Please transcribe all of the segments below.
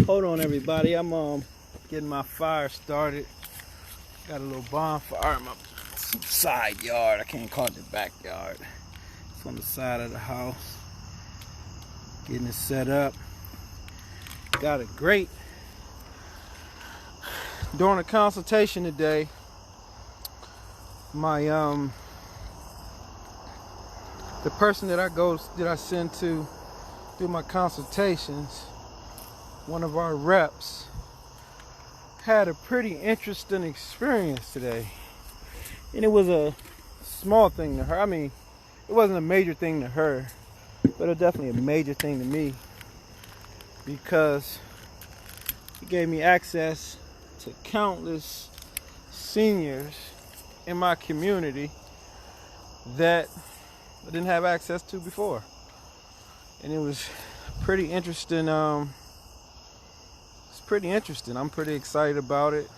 Hold on, everybody. I'm getting my fire started. Got a little bonfire in my side yard. I can't call it the backyard. It's on the side of the house. Getting it set up. Got a grate. During a consultation today, my the person that I send to do my consultations, one of our reps, had a pretty interesting experience today. And it was a small thing to her. I mean, it wasn't a major thing to her, but it was definitely a major thing to me, because it gave me access to countless seniors in my community that I didn't have access to before. And it was pretty interesting. It's pretty interesting. I'm pretty excited about it.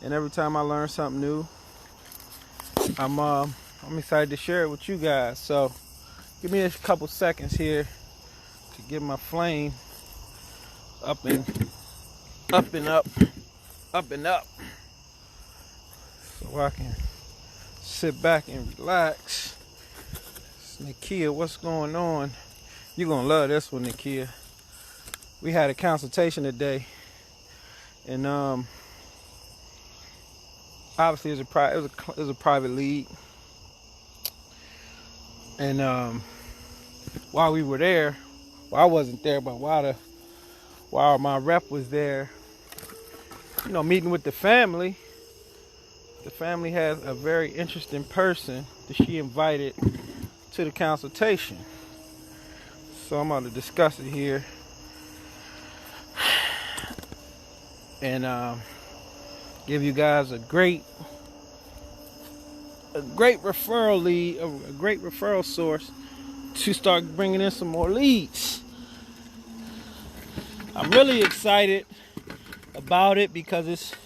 And every time I learn something new, I'm excited to share it with you guys. So give me a couple seconds here to get my flame up and up, so I can sit back and relax. Nakia, what's going on? You're gonna love this one, Nakia. We had a consultation today, and obviously it was a private lead, and while we were there, well, I wasn't there, but while my rep was there, meeting with the family. The family has a very interesting person that she invited to the consultation. So I'm going to discuss it here and give you guys a great referral lead, a great referral source to start bringing in some more leads. I'm really excited about it because it's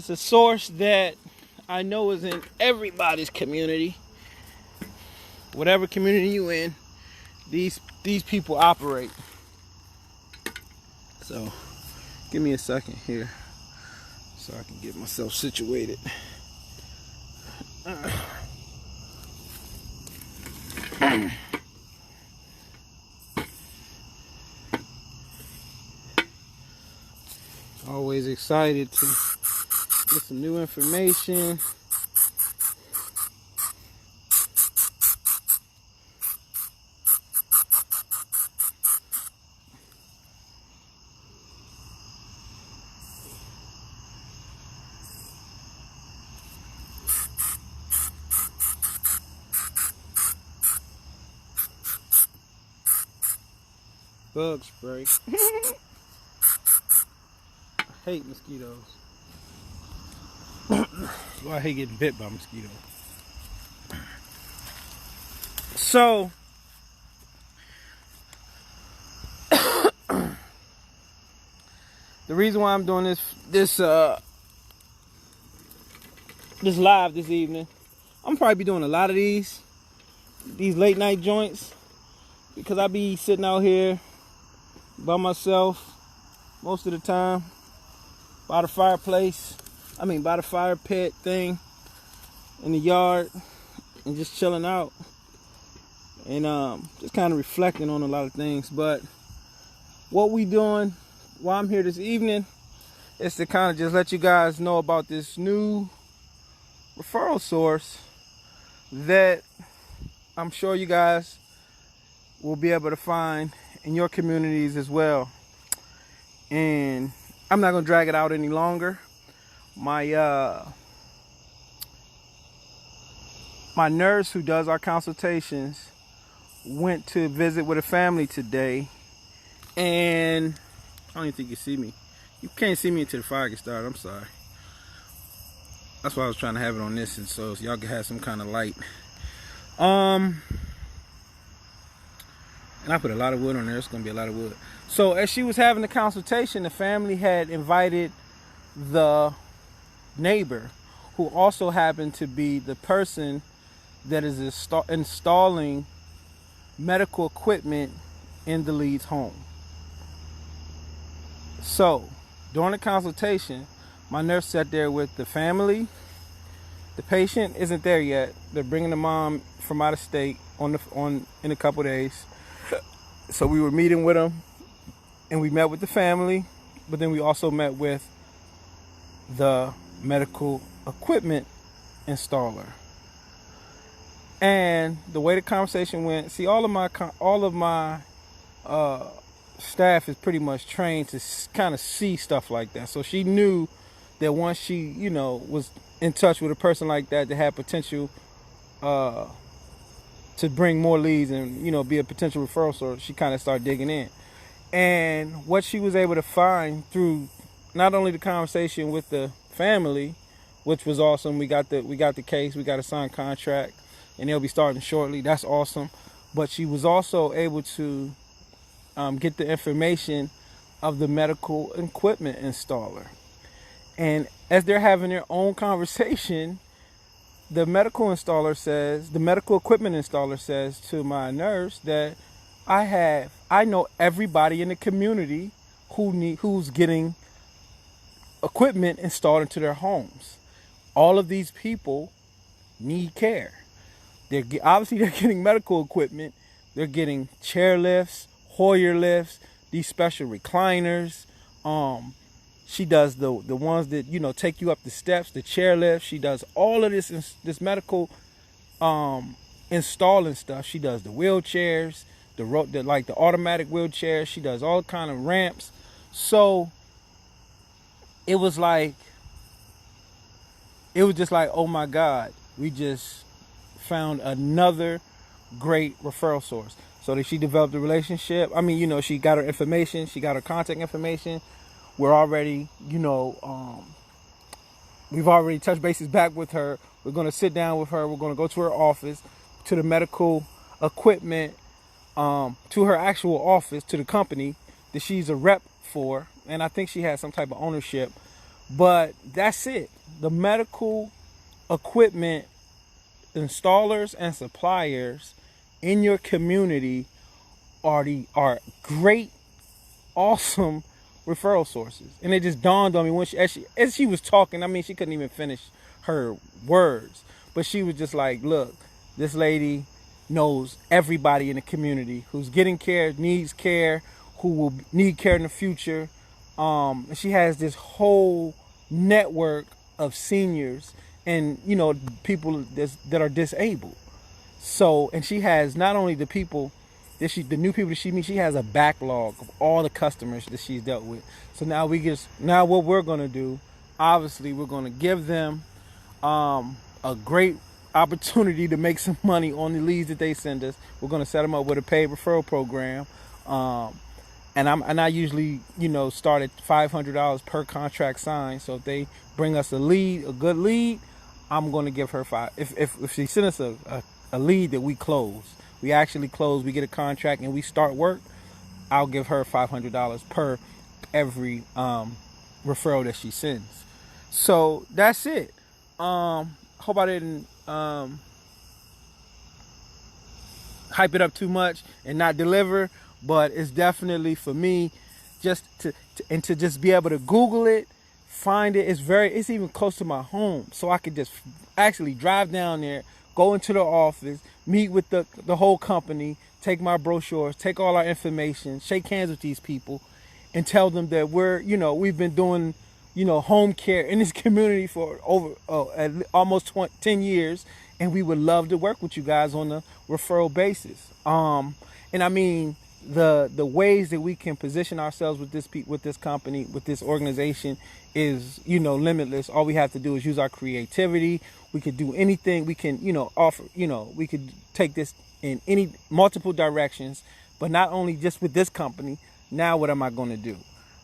a source that I know is in everybody's community. Whatever community you in, these people operate. So give me a second here so I can get myself situated. Always excited to get some new information. Bug spray. I hate mosquitoes. Well, I hate getting bit by mosquitoes. So the reason why I'm doing this live this evening, I'm probably be doing a lot of these late night joints, because I be sitting out here by myself most of the time, by the fireplace. By the fire pit thing in the yard, and just chilling out and just kind of reflecting on a lot of things. But what we doing while I'm here this evening is to kind of just let you guys know about this new referral source that I'm sure you guys will be able to find in your communities as well. And I'm not gonna drag it out any longer. My nurse who does our consultations went to visit with a family today, and I don't even think you see me. You can't see me until the fire gets started. I'm sorry. That's why I was trying to have it on this, and so y'all can have some kind of light. And I put a lot of wood on there. It's gonna be a lot of wood. So as she was having the consultation, the family had invited the neighbor, who also happened to be the person that is installing medical equipment in the lead's home. So during the consultation, my nurse sat there with the family. The patient isn't there yet. They're bringing the mom from out of state in a couple days. So we were meeting with them, and we met with the family, but then we also met with the medical equipment installer. And the way the conversation went, see, all of my staff is pretty much trained to kind of see stuff like that. So she knew that once she, was in touch with a person like that had potential to bring more leads and, be a potential referral source, she kind of started digging in. And what she was able to find through not only the conversation with the family, which was awesome. We got the case, we got a signed contract, and they'll be starting shortly. That's awesome. But she was also able to get the information of the medical equipment installer. And as they're having their own conversation, the medical equipment installer says to my nurse that I know everybody in the community who's getting equipment installed into their homes. All of these people need care. They're getting medical equipment. They're getting chair lifts, Hoyer lifts, these special recliners. She does the ones that take you up the steps, the chair lifts. She does all of this medical installing stuff. She does the wheelchairs, the automatic wheelchairs. She does all kind of ramps. So it was just like, oh my God, we just found another great referral source. So that she developed a relationship. I mean, she got her information, she got her contact information. We're already, we've already touched bases back with her. We're going to sit down with her. We're going to go to her office, to the medical equipment, to her actual office, to the company that she's a rep for. And I think she has some type of ownership. But that's it. The medical equipment installers and suppliers in your community are great, awesome referral sources. And it just dawned on me when as she was talking. I mean, she couldn't even finish her words, but she was just like, look, this lady knows everybody in the community who's getting care, needs care, who will need care in the future. And she has this whole network of seniors and people that are disabled. So, and she has not only the new people that she meets, she has a backlog of all the customers that she's dealt with. So now what we're going to do, obviously, we're going to give them a great opportunity to make some money on the leads that they send us. We're going to set them up with a paid referral program. And I usually, start at $500 per contract signed. So if they bring us a good lead, I'm going to give her $500. If she sends us a lead that we close, we actually close, we get a contract and we start work, I'll give her $500 per every referral that she sends. So that's it. Hope I didn't hype it up too much and not deliver, but it's definitely for me just to just be able to Google it, find it. It's even close to my home, so I could just actually drive down there, go into the office, meet with the whole company, take my brochures, take all our information, shake hands with these people, and tell them that we've been doing, home care in this community for over almost 10 years, and we would love to work with you guys on a referral basis. And I mean, the ways that we can position ourselves with this company, with this organization is, limitless. All we have to do is use our creativity. We could do anything. We can, offer, we could take this in any multiple directions, but not only just with this company. Now, what am I going to do?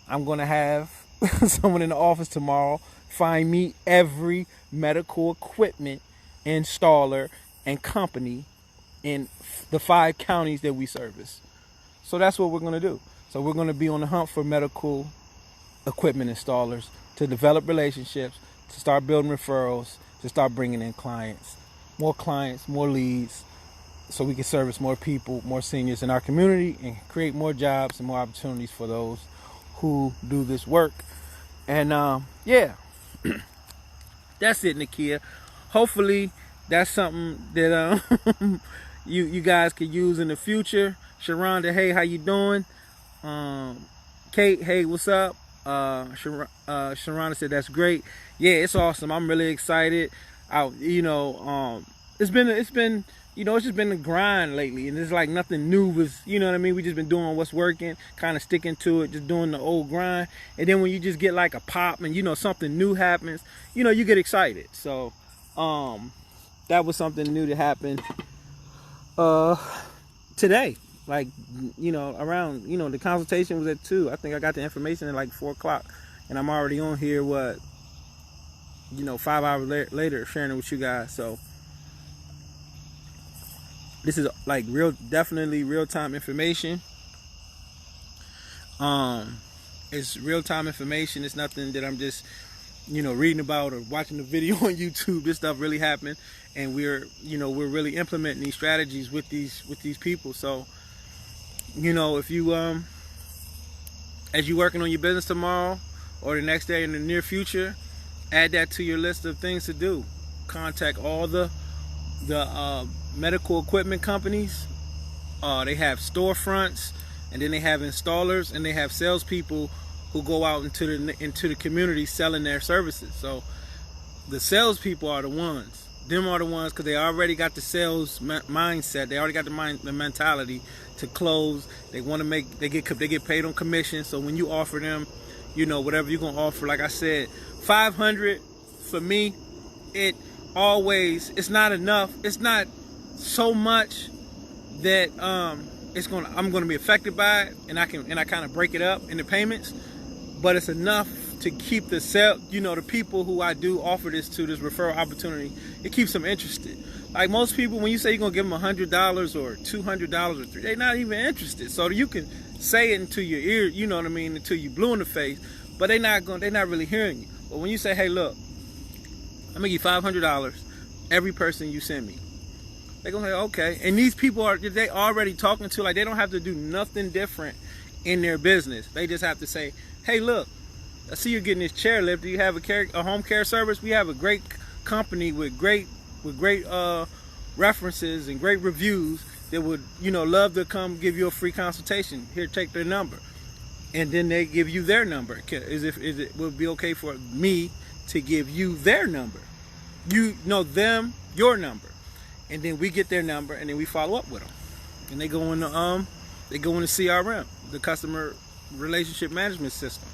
I'm going to have someone in the office tomorrow find me every medical equipment installer and company in the 5 counties that we service. So that's what we're going to do. So we're going to be on the hunt for medical equipment installers to develop relationships, to start building referrals, to start bringing in clients, more leads, so we can service more people, more seniors in our community, and create more jobs and more opportunities for those who do this work. And yeah, that's it, Nakia. Hopefully that's something that you guys could use in the future. Sharonda, hey, how you doing? Kate, hey, what's up? Sharonda said that's great. Yeah, it's awesome. I'm really excited. It's been it's just been a grind lately, and it's like nothing new was, you know what I mean? We just been doing what's working, kind of sticking to it, just doing the old grind. And then when you just get like a pop and something new happens, you get excited. So that was something new that happened today. Like, around, the consultation was at 2. I think I got the information at like 4 o'clock, and I'm already on here 5 hours later sharing it with you guys. So this is like definitely real-time information. It's real-time information. It's nothing that I'm just, reading about or watching the video on YouTube. This stuff really happened, and we're really implementing these strategies with these people. So, if you as you working on your business tomorrow or the next day in the near future, add that to your list of things to do. Contact all the medical equipment companies. They have storefronts, and then they have installers, and they have salespeople who go out into the community selling their services. So the salespeople are the ones. Them are the ones, because they already got the sales mindset. They already got the mentality to close. They want to they get paid on commission. So when you offer them, whatever you're gonna offer, like I said, $500 for me, it's not enough. It's not so much that I'm gonna be affected by it, and I kind of break it up into payments, but it's enough to keep the the people who I do offer this referral opportunity, it keeps them interested. Like most people, when you say you're gonna give them $100 or $200 or $300, they're not even interested. So you can say it into your ear, you know what I mean, until you blue in the face, but they're not really hearing you. But when you say, hey, look, I'm gonna give you $500 every person you send me, they're gonna say, okay. And these people they already talking to, like, they don't have to do nothing different in their business. They just have to say, hey, look, I see you're getting this chairlift. Do you have a home care service? We have a great company with great references and great reviews that would love to come give you a free consultation. Here, take their number, and then they give you their number. Is it would be okay for me to give you their number? Them, your number, and then we get their number, and then we follow up with them, and they go in the CRM, the customer relationship management system.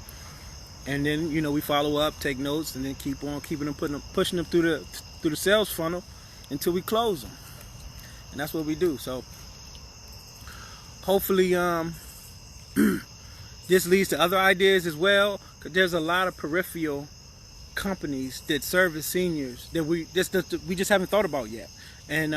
And then we follow up, take notes, and then keep on pushing them through the sales funnel until we close them. And that's what we do. So hopefully this leads to other ideas as well, because there's a lot of peripheral companies that service seniors that we just haven't thought about yet. And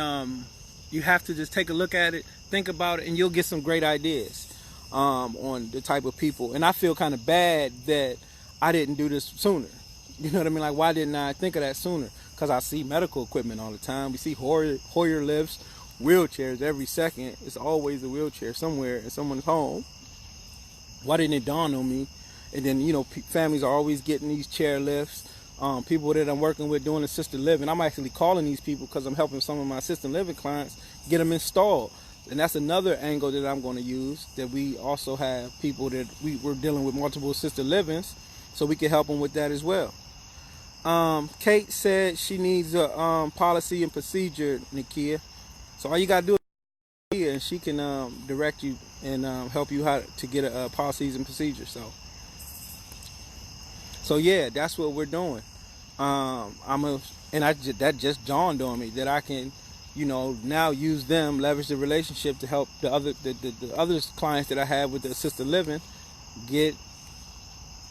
you have to just take a look at it, think about it, and you'll get some great ideas on the type of people. And I feel kind of bad that I didn't do this sooner. You know what I mean? Like, why didn't I think of that sooner? Because I see medical equipment all the time. We see Hoyer lifts, wheelchairs every second. It's always a wheelchair somewhere in someone's home. Why didn't it dawn on me? And then, families are always getting these chair lifts. People that I'm working with doing assisted living, I'm actually calling these people because I'm helping some of my assisted living clients get them installed. And that's another angle that I'm going to use, that we also have people that we're dealing with multiple assisted livings, so we can help them with that as well. Kate said she needs a policy and procedure, Nakia. So all you got to do is Nakia, and she can direct you and help you how to get a policies and procedures. So yeah, that's what we're doing. That just dawned on me that I can, now use them, leverage the relationship to help the other clients that I have with the assisted living get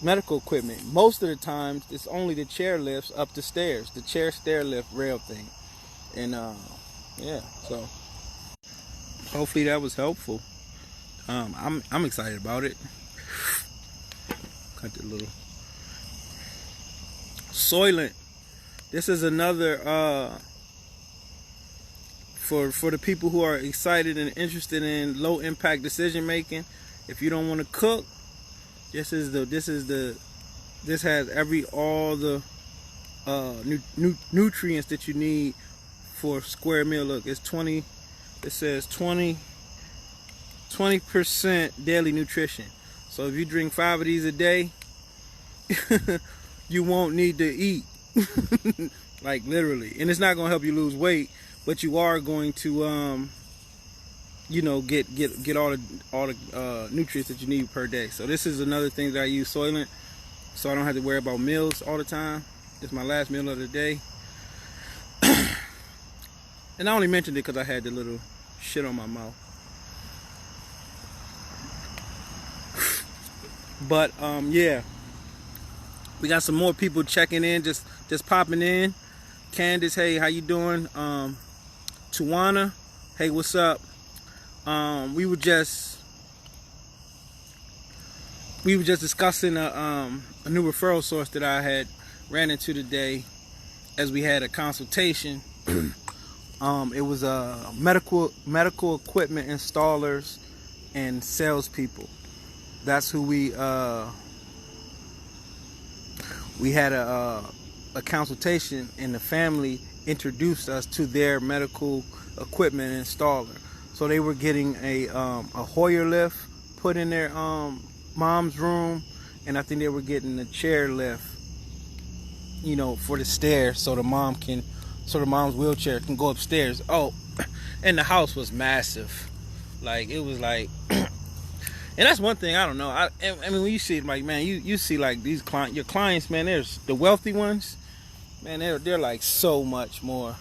medical equipment. Most of the times it's only the chair lifts up the stairs, the chair stair lift rail thing. And yeah, so hopefully that was helpful. I'm excited about it. Cut the little Soylent. This is another for the people who are excited and interested in low impact decision making. If you don't want to cook, This has all the nutrients that you need for a square meal. Look, it's 20. It says 20% daily nutrition. So if you drink 5 of these a day, you won't need to eat. Like literally. And it's not going to help you lose weight, but you are going to get all the nutrients that you need per day. So this is another thing that I use Soylent, so I don't have to worry about meals all the time. It's my last meal of the day. And I only mentioned it because I had the little shit on my mouth. But yeah, we got some more people checking in, just popping in. Candace, hey, how you doing? Tawana, hey, what's up? We were just discussing a new referral source that I had ran into today as we had a consultation. It was medical equipment installers and salespeople. That's who we had a consultation, and the family introduced us to their medical equipment installer. So they were getting a Hoyer lift put in their mom's room, and I think they were getting a chair lift, for the stairs, so the mom's wheelchair can go upstairs. Oh, and the house was massive. Like, it was like, and that's one thing I don't know. I mean, when you see it, like, man, you see like these your clients, man. There's the wealthy ones, man. They're like so much more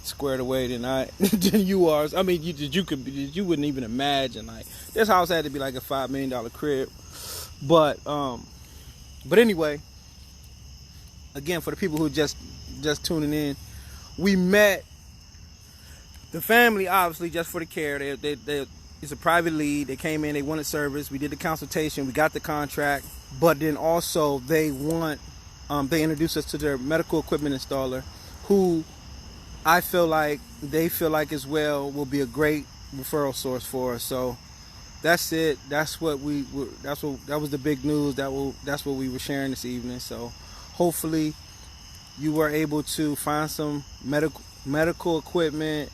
squared away than you are. I mean, you wouldn't even imagine. Like, this house had to be like a $5 million crib. But anyway, again, for the people who just tuning in, we met the family obviously just for the care. It's a private lead. They came in, they wanted service. We did the consultation, we got the contract, but then also they introduced us to their medical equipment installer, who they feel like as well will be a great referral source for us. So that's it. That was the big news. That's what we were sharing this evening. So hopefully you were able to find some medical equipment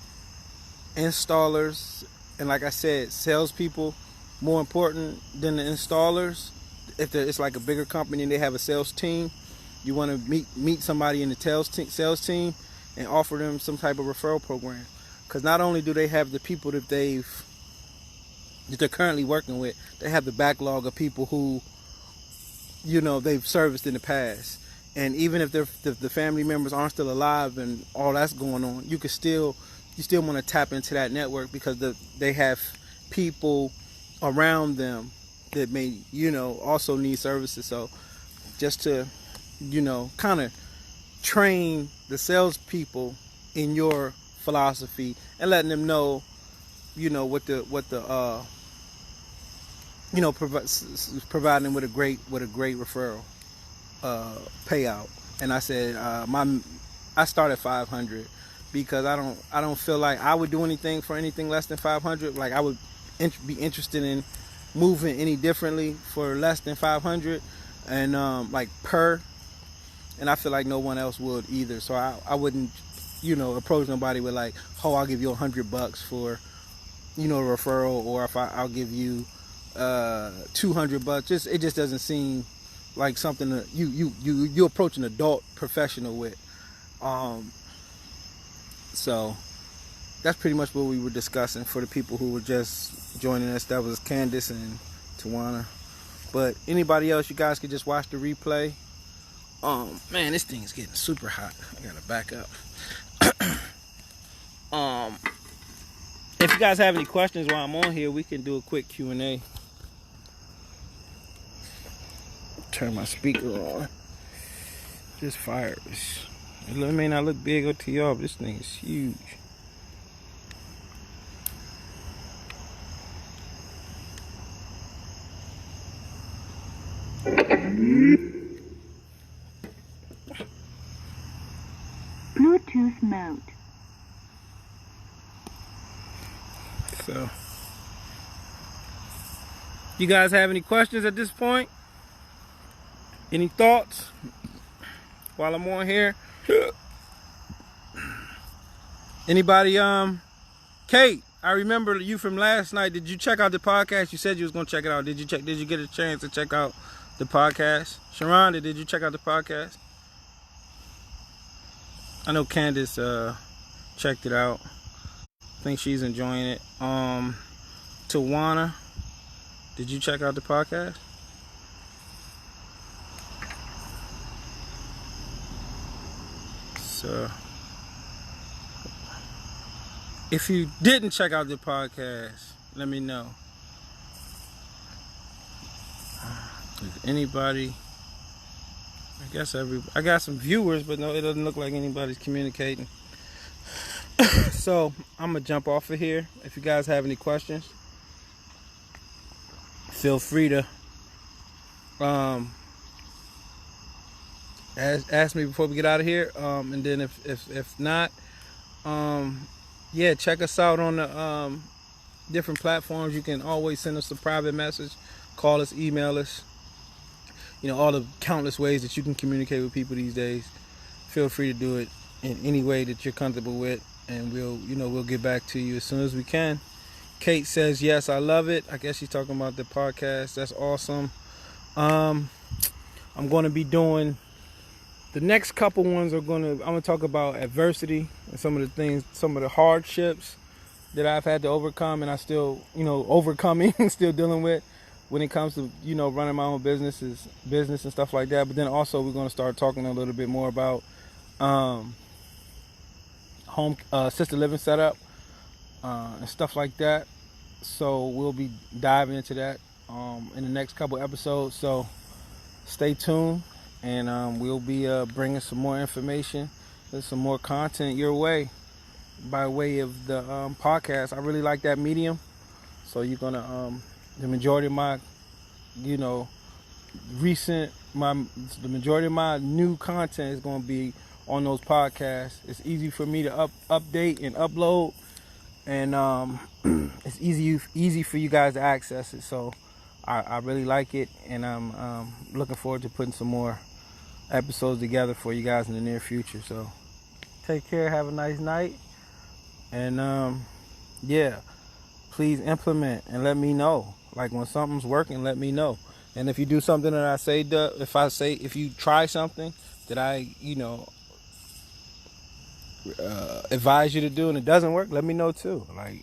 installers, and like I said, salespeople, more important than the installers. If it's like a bigger company and they have a sales team, you want to meet somebody in the sales team and offer them some type of referral program. Because not only do they have the people that they're currently working with, they have the backlog of people who they've serviced in the past. And even if the family members aren't still alive and all that's going on, you still want to tap into that network, because they have people around them that may also need services. So just to kind of train the salespeople in your philosophy and letting them know providing them with a great referral payout. And I said I started 500 because I don't feel like I would do anything for anything less than 500. Like, I would be interested in moving any differently for less than 500 and like per, and I feel like no one else would either. So I wouldn't approach nobody with like, oh, I'll give you $100 for a referral, or if I'll give you $200. It just doesn't seem like something that you approach an adult professional with. So that's pretty much what we were discussing for the people who were just joining us. That was Candace and Tawana. But anybody else, you guys could just watch the replay. Man, this thing is getting super hot. I gotta back up. If you guys have any questions while I'm on here, we can do a quick Q&A. Turn my speaker on. This fire is, it may not look big to y'all, but this thing is huge. Bluetooth mode. So You guys have any questions at this point? Any thoughts while I'm on here? Anybody? Kate, I remember you from last night. Did you check out the podcast? You said you was gonna check it out. Did you check? Did you get a chance to check out the podcast? Sharonda, did you check out the podcast? I know Candace checked it out. I think she's enjoying it. Tawana, did you check out the podcast? So, if you didn't check out the podcast, let me know. If anybody, I got some viewers, but no, it doesn't look like anybody's communicating. So I'm gonna jump off of here. If you guys have any questions, feel free to ask me before we get out of here. And then if not, yeah, check us out on the different platforms. You can always send us a private message, call us, email us. You know, all the countless ways that you can communicate with people these days. Feel free to do it in any way that you're comfortable with, and we'll get back to you as soon as we can. Kate says, yes, I love it. I guess she's talking about the podcast. That's awesome. I'm going to be doing the next couple ones. I'm going to talk about adversity and some of the things, some of the hardships that I've had to overcome, and I still, overcoming and still dealing with when it comes to, running my own business and stuff like that. But then also we're going to start talking a little bit more about home assisted living setup and stuff like that. So we'll be diving into that in the next couple episodes. So stay tuned, and we'll be bringing some more information and some more content your way by way of the podcast. I really like that medium. So you're gonna the majority of my the majority of my new content is going to be on those podcasts. It's easy for me to update and upload, and it's easy for you guys to access it. So I really like it, and I'm looking forward to putting some more episodes together for you guys in the near future. So take care, have a nice night, and yeah, please implement and let me know. Like when something's working, let me know. And if you do something that I say, if you try something that I, advise you to do and it doesn't work, let me know too. Like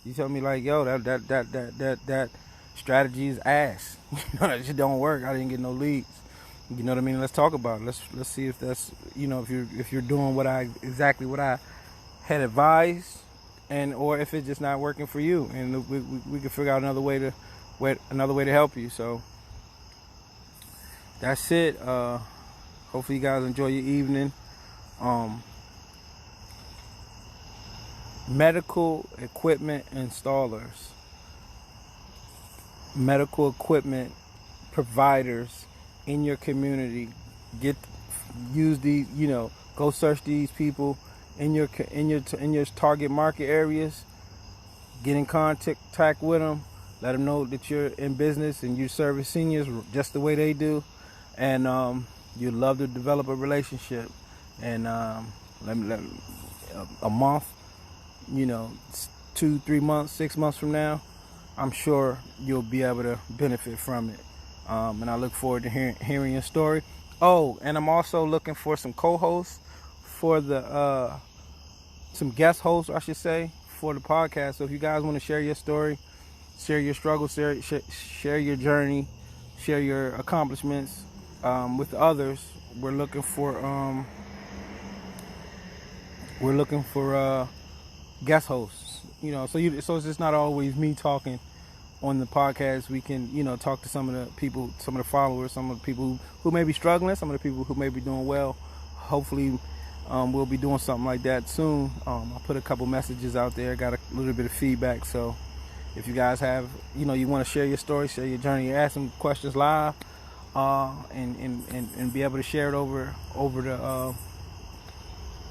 you tell me, like, yo, that strategy is ass. That shit don't work. I didn't get no leads. You know what I mean? Let's talk about it. Let's see if that's, if you're doing exactly what I had advised, and or if it's just not working for you, and we can figure out another way to help you. So that's it. Hopefully you guys enjoy your evening. Medical equipment installers, medical equipment providers in your community, use these, go search these people in your target market areas. Get in contact with them. Let them know that you're in business and you service seniors just the way they do, and you'd love to develop a relationship. And let a month, 2, 3 months, 6 months from now, I'm sure you'll be able to benefit from it. And I look forward to hearing your story. Oh, and I'm also looking for some co-hosts for the some guest hosts, I should say, for the podcast. So if you guys want to share your story, share your struggles, share your journey, share your accomplishments with others, we're looking for guest hosts. So it's just not always me talking on the podcast. We can talk to some of the people, some of the followers, some of the people who may be struggling, some of the people who may be doing well. Hopefully we'll be doing something like that soon. I'll put a couple messages out there, got a little bit of feedback. So if you guys have, you want to share your story, share your journey, ask some questions live, and be able to share it over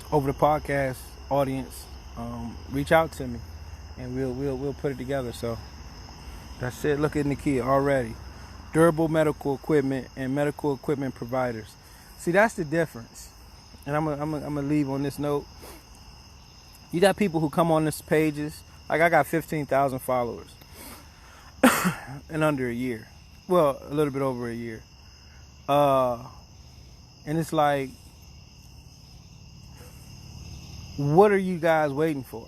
the podcast audience, reach out to me, and we'll put it together. So That's it. Look at Nakia already. Durable medical equipment and medical equipment providers. See, that's the difference. And I'm gonna leave on this note. You got people who come on this pages. Like I got 15,000 followers in under a year. Well, a little bit over a year. And it's like, what are you guys waiting for?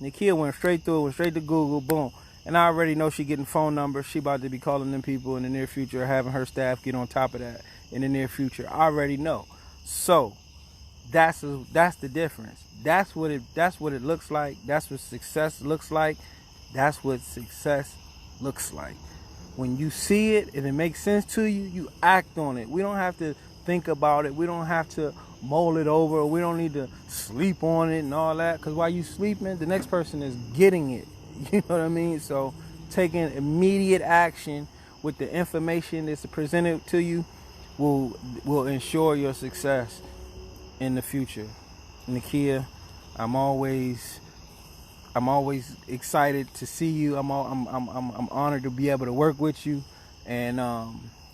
Nakia went straight through, went straight to Google, boom. And I already know she getting phone numbers. She about to be calling them people in the near future, having her staff get on top of that in the near future. I already know. So that's the difference. That's what it looks like. That's what success looks like. That's what success looks like. When you see it and it makes sense to you, you act on it. We don't have to think about it. We don't have to mull it over. We don't need to sleep on it and all that. Because while you sleeping, the next person is getting it. You know what I mean? So taking immediate action with the information that's presented to you will ensure your success in the future. Nakia, I'm always excited to see you. I'm honored to be able to work with you, and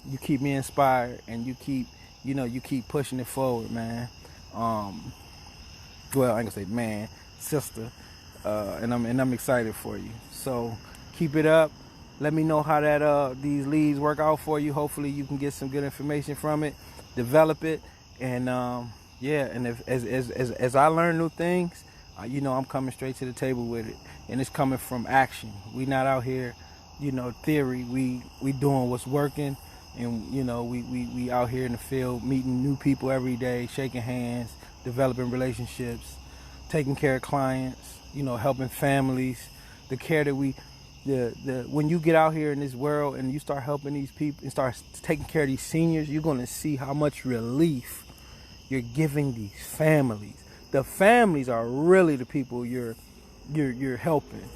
you keep me inspired, and you keep pushing it forward, man. Well, I ain't gonna say man, sister, and I'm excited for you. So keep it up. Let me know how that these leads work out for you. Hopefully you can get some good information from it, develop it, and yeah. And if as I learn new things, I'm coming straight to the table with it, and it's coming from action. We not out here, theory. We doing what's working, and we out here in the field meeting new people every day, shaking hands, developing relationships, taking care of clients, helping families. The care that when you get out here in this world and you start helping these people and start taking care of these seniors, you're gonna see how much relief you're giving these families. The families are really the people you're helping.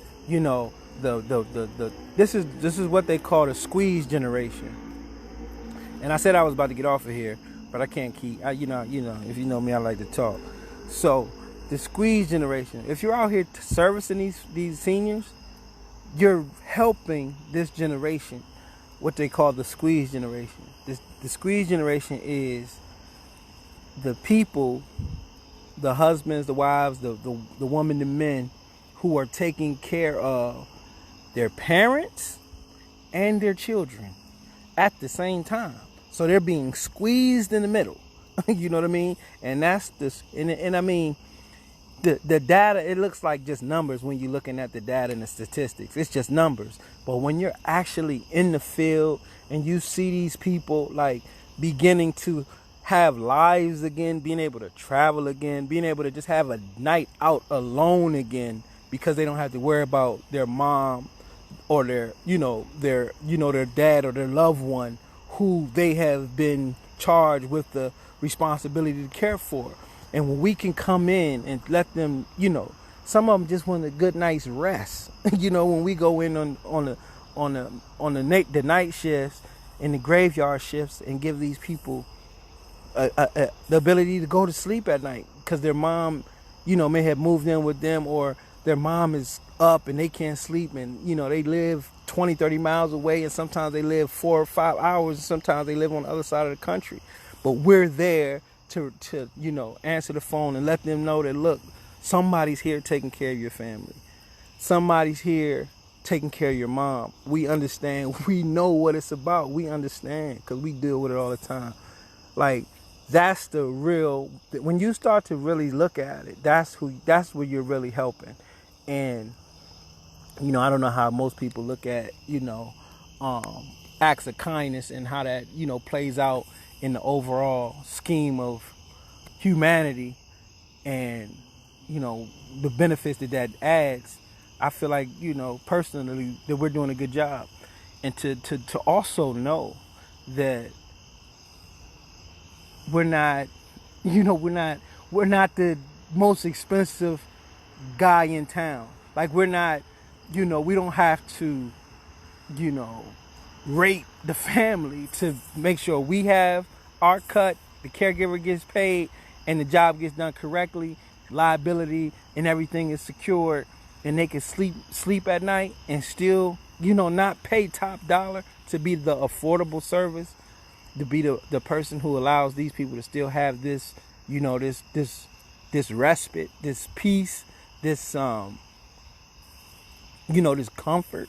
This is what they call the squeeze generation. And I said I was about to get off of here, but I can't keep. If you know me, I like to talk. So the squeeze generation. If you're out here servicing these seniors, you're helping this generation. What they call the squeeze generation. The squeeze generation is the people, the husbands, the wives, the women, the men who are taking care of their parents and their children at the same time. So they're being squeezed in the middle. You know what I mean? And that's this. And I mean, the data, it looks like just numbers when you're looking at the data and the statistics. It's just numbers. But when you're actually in the field and you see these people like beginning to have lives again, being able to travel again, being able to just have a night out alone again because they don't have to worry about their mom or their dad or their loved one who they have been charged with the responsibility to care for. And when we can come in and let them, some of them just want a good night's rest. When we go in on the night shifts and the graveyard shifts and give these people the ability to go to sleep at night because their mom, may have moved in with them, or their mom is up and they can't sleep, and they live 20-30 miles away, and sometimes they live 4 or 5 hours, and sometimes they live on the other side of the country. But we're there to answer the phone and let them know that, look, somebody's here taking care of your family. Somebody's here taking care of your mom. We understand. We know what it's about. We understand because we deal with it all the time. Like, that's the real, when you start to really look at it, that's where you're really helping. And, I don't know how most people look at, acts of kindness and how that, plays out in the overall scheme of humanity and, the benefits that adds. I feel like, personally, that we're doing a good job. And to also know that we're not the most expensive guy in town. Like, we're not, we don't have to, rate the family to make sure we have our cut, the caregiver gets paid, and the job gets done correctly, liability and everything is secured, and they can sleep at night and still not pay top dollar to be the affordable service, to be the person who allows these people to still have this, this respite, this peace, this this comfort.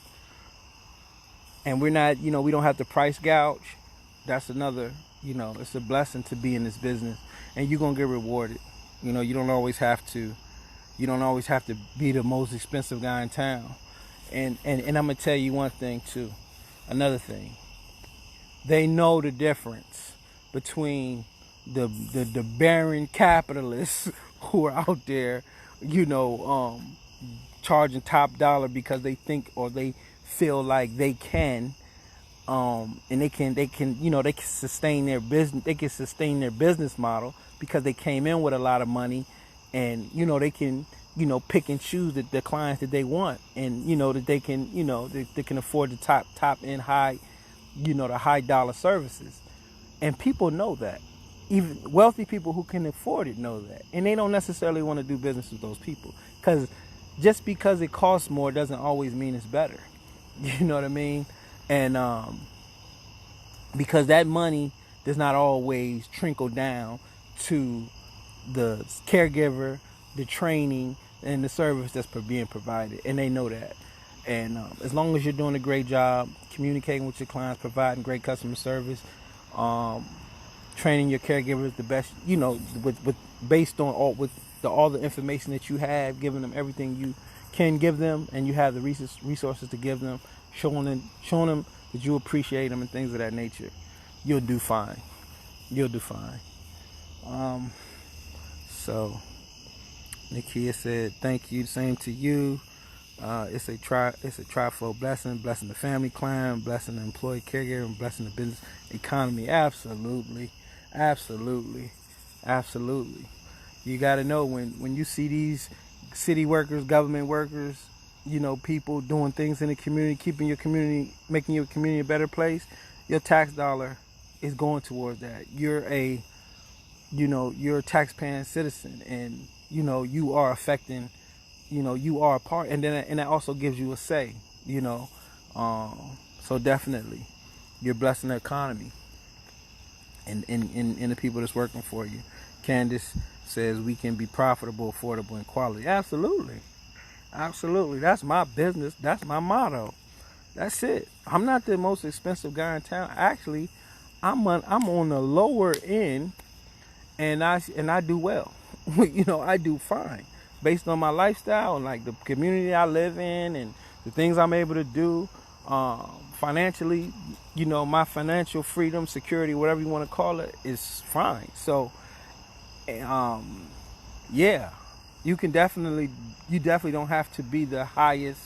And we're not, we don't have to price gouge. That's another, it's a blessing to be in this business, and you're gonna get rewarded. You don't always have to be the most expensive guy in town. And I'm gonna tell you one thing too. Another thing. They know the difference between the barren capitalists who are out there, charging top dollar because they think or they feel like they can, and they can sustain their business. They can sustain their business model because they came in with a lot of money, and they can pick and choose the clients that they want, and that they can they can afford the top end high, the high dollar services. And people know that. Even wealthy people who can afford it know that, and they don't necessarily want to do business with those people, because just because it costs more doesn't always mean it's better. You know what I mean? And because that money does not always trickle down to the caregiver, the training, and the service that's being provided, and they know that. And as long as you're doing a great job communicating with your clients, providing great customer service, training your caregivers the best, with based on all the information that you have, giving them everything you can give them, and you have the resources to give them, showing them that you appreciate them and things of that nature, you'll do fine. You'll do fine. So Nakia said, "Thank you. Same to you. It's a trifold blessing the family clan, blessing the employee caregiver, and blessing the business economy." Absolutely. You got to know when you see these city workers, government workers, people doing things in the community, making your community a better place, your tax dollar is going towards that. You're a tax-paying citizen, and you are affecting, you are a part, and that also gives you a say, so definitely you're blessing the economy and the people that's working for you. Candace says we can be profitable, affordable, and quality. Absolutely. That's my business. That's my motto. That's it. I'm not the most expensive guy in town. Actually, I'm on the lower end, and I do well. I do fine based on my lifestyle and like the community I live in and the things I'm able to do financially. My financial freedom, security, whatever you want to call it, is fine. So yeah, you definitely don't have to be the highest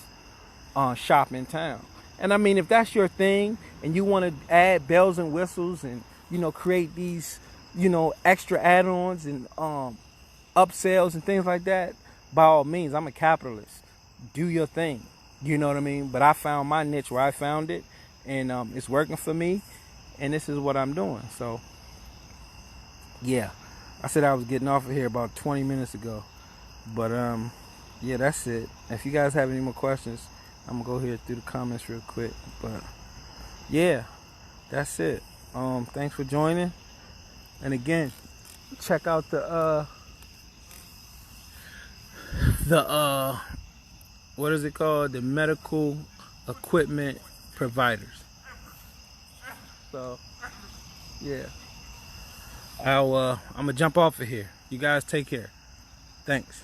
shop in town. And I mean, if that's your thing and you want to add bells and whistles and create these extra add-ons and upsells and things like that, by all means, I'm a capitalist. Do your thing. You know what I mean? But I found my niche where I found it, and it's working for me, and this is what I'm doing. So yeah, I said I was getting off of here about 20 minutes ago, but yeah, that's it. If you guys have any more questions, I'm gonna go here through the comments real quick. But yeah, that's it. Thanks for joining, and again, check out the what is it called? The medical equipment providers. So yeah, I'm gonna jump off of here. You guys take care. Thanks.